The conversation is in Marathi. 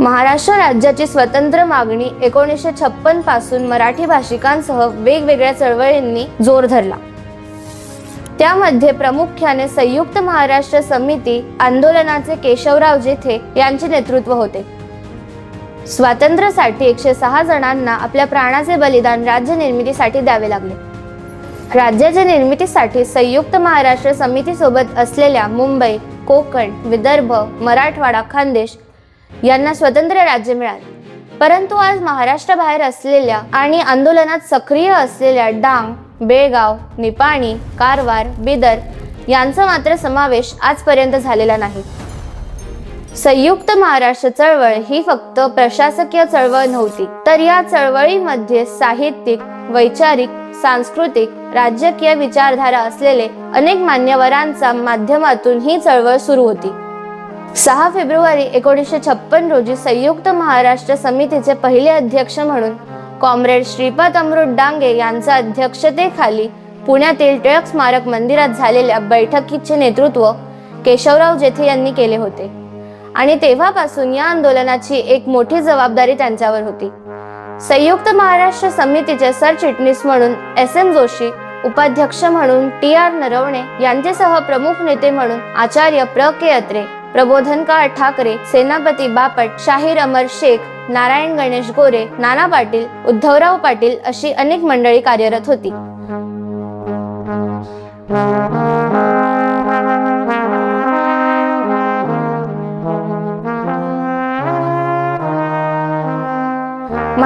महाराष्ट्र राज्याची स्वतंत्र मागणी 1956 पासून मराठी भाषिकांसह वेगवेगळ्या चळवळींनी जोर धरला। त्यामध्ये प्रामुख्याने संयुक्त महाराष्ट्र समिती आंदोलनाचे केशवराव जेथे यांचे नेतृत्व होते। स्वातंत्र्यासाठी 106 जणांना आपल्या प्राणाचे बलिदान राज्य निर्मितीसाठी द्यावे लागले। राज्याच्या निर्मितीसाठी संयुक्त महाराष्ट्र समितीसोबत असलेल्या मुंबई, कोकण, विदर्भ, मराठवाडा, खानदेश यांना स्वतंत्र राज्य मिळाले। परंतु आज महाराष्ट्राबाहेर असलेल्या आणि आंदोलनात सक्रिय असलेल्या डांग, बेळगाव, निपाणी, कारवार, बिदर यांचा मात्र समावेश आजपर्यंत झालेला नाही। संयुक्त महाराष्ट्र चळवळ ही फक्त प्रशासकीय चळवळ नव्हती, तर या चळवळीमध्ये साहित्यिक, वैचारिक, सांस्कृतिक, राजकीय विचारधारा असलेले अनेक मान्यवरांच्या माध्यमातून ही चळवळ सुरू होती। 6 फेब्रुवारी 1956 रोजी संयुक्त महाराष्ट्र समितीचे पहिले अध्यक्ष म्हणून कॉम्रेड श्रीपाद अमृत डांगे यांच्या अध्यक्षतेखाली पुण्यातील टिळक स्मारक मंदिरात झालेल्या बैठकीचे नेतृत्व केशवराव जेथे यांनी केले होते आणि तेव्हापासून या आंदोलनाची एक मोठी जबाबदारी त्यांच्यावर होती। संयुक्त महाराष्ट्र समितीचे सरचिटणीस म्हणून SM जोशी, उपाध्यक्ष म्हणून TR नरवणे यांच्यासह प्रमुख नेते म्हणून आचार्य के अत्रे, प्रबोधनकार ठाकरे, सेनापती बापट, शाहीर अमर शेख, नारायण गणेश गोरे, नाना पाटील, उद्धवराव पाटील अशी अनेक मंडळी कार्यरत होती।